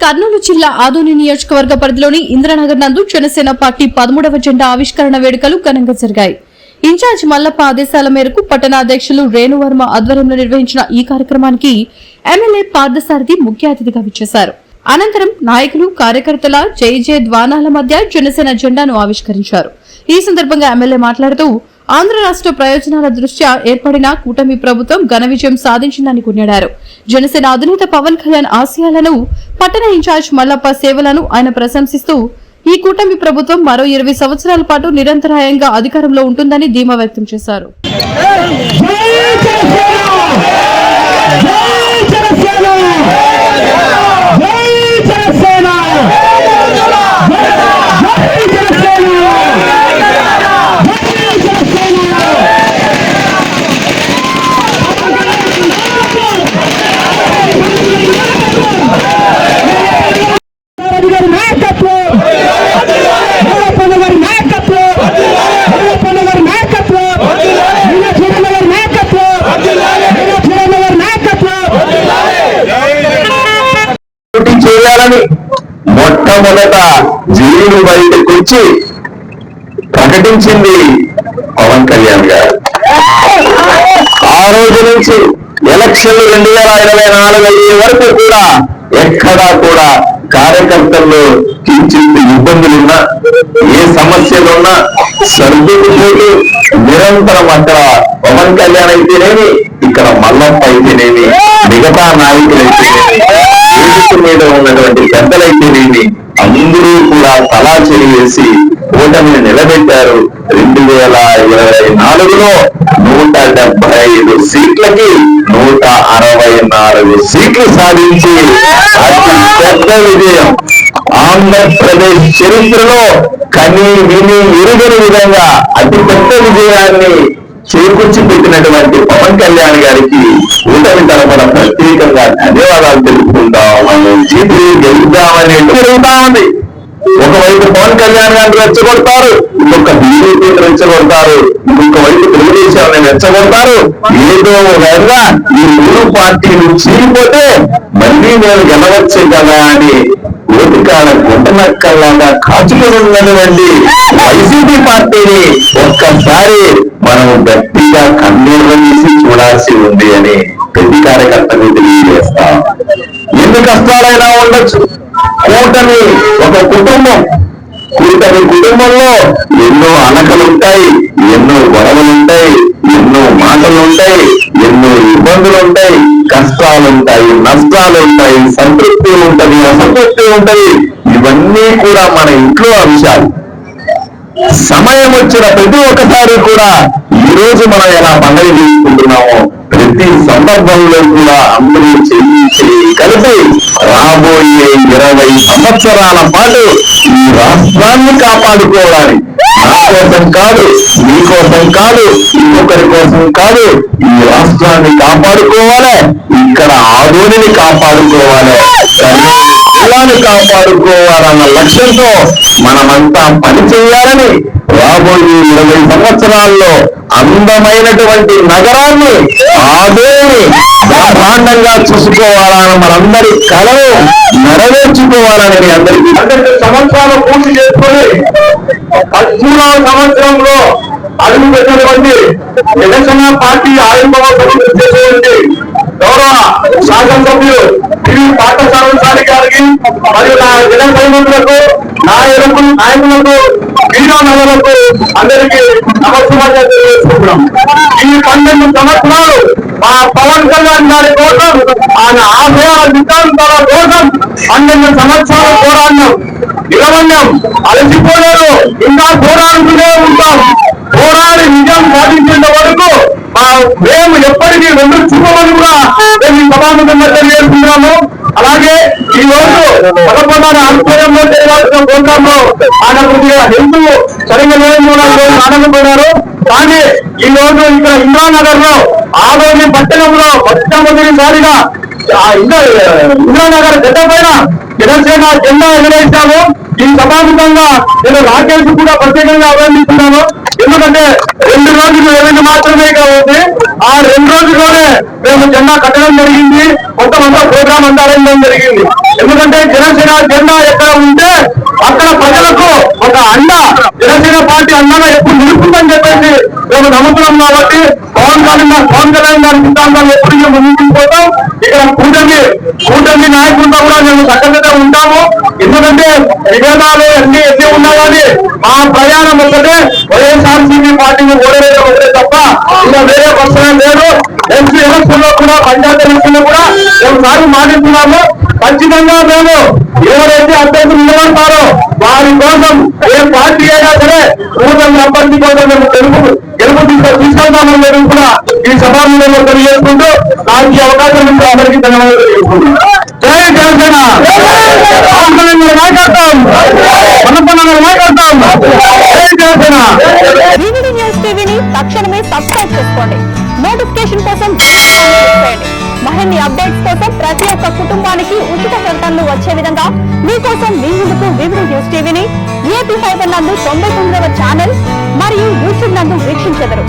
కర్నూలు జిల్లా ఆదోని నియోజకవర్గ పరిధిలోని ఇంద్రనగర్ నందు జనసేన పార్టీ 13వ జెండా ఆవిష్కరణ వేడుకలు ఘనంగా జరిగాయి. ఇన్ఛార్జ్ మల్లప్ప ఆదేశాల మేరకు పట్టణాధ్యక్షులు రేణువర్మ ఆధ్వర్యంలో నిర్వహించిన ఈ కార్యక్రమానికి ఎమ్మెల్యే పార్థసారథి ముఖ్య అతిథిగా విచ్చేశారు. అనంతరం నాయకులు కార్యకర్తల జై జై ధ్వానాల మధ్య జనసేన జెండాను ఆవిష్కరించారు. ఈ సందర్భంగా ఎమ్మెల్యే మాట్లాడుతూ ఆంధ్ర రాష్ట్ర ప్రయోజనాల దృష్ట్యా ఏర్పడిన కూటమి ప్రభుత్వం ఘన విజయం సాధించిందని కొనియాడారు. జనసేన అధినేత పవన్ కళ్యాణ్ ఆశయాలను, పట్టణ ఇన్ఛార్జ్ మల్లప్ప సేవలను ఆయన ప్రశంసిస్తూ ఈ కూటమి ప్రభుత్వం మరో 20 సంవత్సరాల పాటు నిరంతరాయంగా అధికారంలో ఉంటుందని ధీమా వ్యక్తం చేశారు. చేయాలని మొట్టమొదట జైలు బయటకు వచ్చి ప్రకటించింది పవన్ కళ్యాణ్ గారు. ఆ రోజు నుంచి ఎలక్షన్లు 2024 అయ్యే వరకు కూడా ఎక్కడా కూడా కార్యకర్తల్లో కించిత్ ఇబ్బందులున్నా, ఏ సమస్యలున్నా సర్దుకుపోతూ నిరంతరం అక్కడ పవన్ కళ్యాణ్ అయితేనేమి, ఇక్కడ మల్లప్ప అయితేనేమి, మిగతా నాయకులైతేనేమి, వేదిక మీద ఉన్నటువంటి పెద్దలైతేనేమి అందరూ కూడా తలా చేసి కూటమిని నిలబెట్టారు. 2024లో 175 సీట్లకి 164 సీట్లు సాధించి అతి పెద్ద విజయం ఆంధ్రప్రదేశ్ చరిత్రలో కని విని ఎరుగని విధంగా అతి పెద్ద విజయాన్ని చేకూర్చి పెట్టినటువంటి పవన్ కళ్యాణ్ గారికి కూటమి తరపున ప్రత్యేకంగా ధన్యవాదాలు తెలుపుకుంటాం. జీపీ గెలుద్దామని జరుగుతా ఉంది. ఒకవైపు పవన్ కళ్యాణ్ గారిని రెచ్చగొడతారు, ఇంకొక బీజేపీని రెచ్చగొడతారు, ఇంకొక వైపు తెలుగుదేశాన్ని రెచ్చగొడతారు. ఏదో విధంగా ఈ 3 పార్టీలు చీలిపోతే మళ్ళీ నేను గెలవచ్చు కదా అని ఓపికాల గుంటనక్కల్లాగా కాచుకొని ఉన్నటువంటి వైసీపీ పార్టీని ఒక్కసారి మనం గట్టిగా కన్నీరు తీసి చూడాల్సి ఉంది అని ప్రతి కార్యకర్తకు తెలియజేస్తాం. ఎన్ని కష్టాలైనా ఉండొచ్చు, కూటమి ఒక కుటుంబం. కూటమి కుటుంబంలో ఎన్నో అనకలుంటాయి, ఎన్నో గొడవలుంటాయి, ఎన్నో మాటలుంటాయి, ఎన్నో ఇబ్బందులుంటాయి, కష్టాలుంటాయి, నష్టాలుంటాయి, సంతృప్తి ఉంటది, అసంతృప్తి ఉంటది. ఇవన్నీ కూడా మన ఇంట్లో అంశాలు. సమయం వచ్చిన ప్రతి ఒక్కసారి కూడా ఈ రోజు మనం ఎలా పండుగ చేసుకుంటున్నామో ప్రతి సందర్భంలో కూడా అందరూ కలిసి రాబోయే 20 సంవత్సరాల పాటు ఈ రాష్ట్రాన్ని కాపాడుకోవాలి. నా కోసం కాదు, మీకోసం కాదు, ఇంకొకరి కోసం కాదు, ఈ రాష్ట్రాన్ని కాపాడుకోవాలి, ఇక్కడ ఆదోనిని కాపాడుకోవాలి, జిల్లాని కాపాడుకోవాలన్న లక్ష్యంతో మనమంతా పనిచేయాలని రాబోయే 20 సంవత్సరాల్లో అందమైనటువంటి నగరాన్ని ఆదోని బ్రహ్మాండంగా చూసుకోవాలని మనందరి కళను నెరవేర్చుకోవాలని మీ అందరికీ 12 సంవత్సరాలు పూర్తి చేసుకొని 13వ సంవత్సరంలో అడుగు పెట్టినటువంటి జనసేన పార్టీ ఆవిర్భావం చేసేటువంటి గౌరవ శాసనసభ్యులు శ్రీ పార్థసారథి గారికి మరియు నా జన సైనికులకు, నాయకులకు, క్రీడానగలకు అందరికీ నమస్కారం తెలియజేసుకుంటున్నాం. ఈ 12 సంవత్సరాలు మా పవన్ కళ్యాణ్ గారి కోసం, ఆయన ఆశయాల సిద్ధాంతాల కోసం 12 సంవత్సరాలు పోరాడినాం, నిలబడినాం, అలసిపోలేదు, ఇంకా పోరాడుతూనే ఉంటాం. పోరాడి విజయం సాధించేంత వరకు మేము ఎప్పటికీ వెన్ను చూపమని కూడా మేము ఈ సభాముఖంగా తెలియజేస్తున్నాము. అలాగే ఈ రోజు 11వ ఆధ్వర్యంలో చేయాల్సిన ప్రోగ్రాంలో ఆయన కొద్దిగా హెల్త్ సరిగ్గా లేని ఆనందపోయినారు. కానీ ఈ రోజు ఇక్కడ ఇంద్రానగర్ లో ఆదోని పట్టణంలో మొట్టమొదటిసారిగా ఇంద్రానగర్ గడ్డ పైన జనసేన జెండా ఎగరేశాము. ఈ సభాముఖంగా నేను రాకేష్ కూడా ప్రత్యేకంగా అభినందిస్తున్నాను. ఎందుకంటే 2 రోజులు ఎవరిని మాత్రమే కాబట్టి ఆ 2 రోజుల్లోనే మేము జెండా కట్టడం జరిగింది. మొత్తం అంతా ప్రోగ్రామ్ అంతా అరేంజ్ జరిగింది. ఎందుకంటే జనసేన జెండా ఎక్కడ ఉంటే అక్కడ ప్రజలకు ఒక అండ, జనసేన పార్టీ అండగా ఎప్పుడు నిలుపుతుందని చెప్పేసి మేము నమ్ముతున్నాం. కాబట్టి పవన్ కళ్యాణ్ గారి సిద్ధాంతాలు ఎప్పుడు మేము ముందుకుపోతాం. ఇక్కడ కూటమి నాయకులతో కూడా మేము సక్కగా ఉంటాము. ఎందుకంటే విభేదాలు ఎన్ని ఉన్నా కానీ మా ప్రయాణం ఒకటే వైఎస్ఆర్సీపీ పార్టీని ఓడవేయడం ఒకటే తప్ప ఇంకా వేరే పక్షం లేదు. నెక్స్ట్ ఎలక్షన్ లో కూడా పంచాయతీ ఎలక్షన్ లో కూడా మేము సార్లు మాట్లాడుతున్నాము. ఖచ్చితంగా మేము ఎవరైతే అభ్యర్థులు నిలబడతారో వారి కోసం ఏ పార్టీ అయినా సరే కూటమి అభ్యర్థి కోసం మేము గెలుపు తీసుకెళ్తామని మేము కూడా ఈ సభలో తెలియజేసుకుంటూ నాకు ఈ అవకాశం నుంచి అందరికీ ధన్యవాదాలు తెలియజేసుకుంటున్నాం. జై జనసేన నాయకత్వం, నాయకత్వం, జై జనసేన. వివిడి న్యూస్ టీవీని తక్షణమే సబ్స్క్రైబ్ చేసుకోండి. నోటిఫికేషన్ కోసం బెల్ ఐకాన్ క్లిక్ చేయండి. మరిన్ని అప్డేట్స్ కోసం ప్రతి ఒక్క కుటుంబానికి ఉచిత ప్రకటనలు వచ్చే విధంగా మీకోసం మీ ముందుకు వివిడి న్యూస్ టీవీని ఏపీ ఫైబర్ నందు 99వ ఛానల్ మరియు యూట్యూబ్ నందు వీక్షించెదరు.